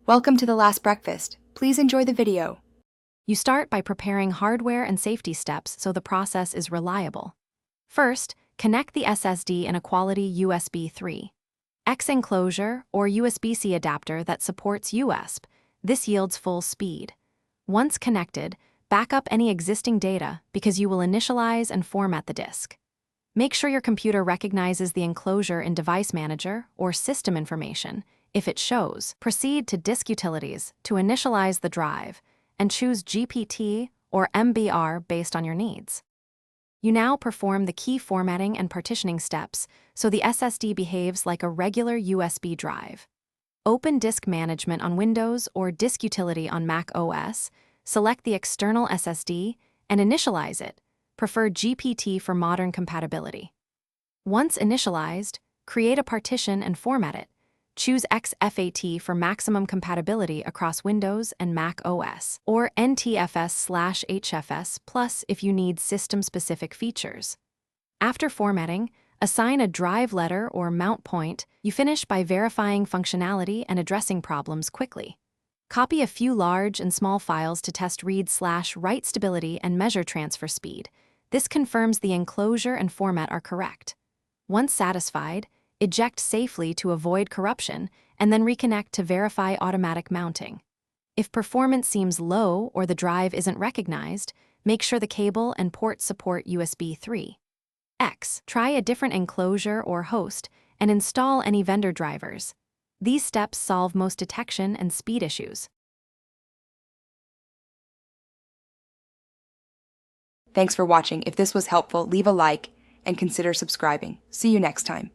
Welcome to The Last Breakfast. Please enjoy the video. You start by preparing hardware and safety steps so the process is reliable. First, connect the SSD in a quality USB 3.x enclosure or USB-C adapter that supports USB. This yields full speed. Once connected, back up any existing data because you will initialize and format the disk. Make sure your computer recognizes the enclosure in Device Manager or System Information. If it shows, proceed to Disk Utilities to initialize the drive and choose GPT or MBR based on your needs. You now perform the key formatting and partitioning steps so the SSD behaves like a regular USB drive. Open Disk Management on Windows or Disk Utility on Mac OS, select the external SSD, and initialize it. Prefer GPT for modern compatibility. Once initialized, create a partition and format it. Choose XFAT for maximum compatibility across Windows and Mac OS, or NTFS/HFS Plus if you need system-specific features. After formatting, assign a drive letter or mount point. You finish by verifying functionality and addressing problems quickly. Copy a few large and small files to test read/write stability and measure transfer speed. This confirms the enclosure and format are correct. Once satisfied, eject safely to avoid corruption, and then reconnect to verify automatic mounting. If performance seems low or the drive isn't recognized, make sure the cable and port support USB 3.x. Try a different enclosure or host and install any vendor drivers. These steps solve most detection and speed issues. Thanks for watching. If this was helpful, leave a like and consider subscribing. See you next time.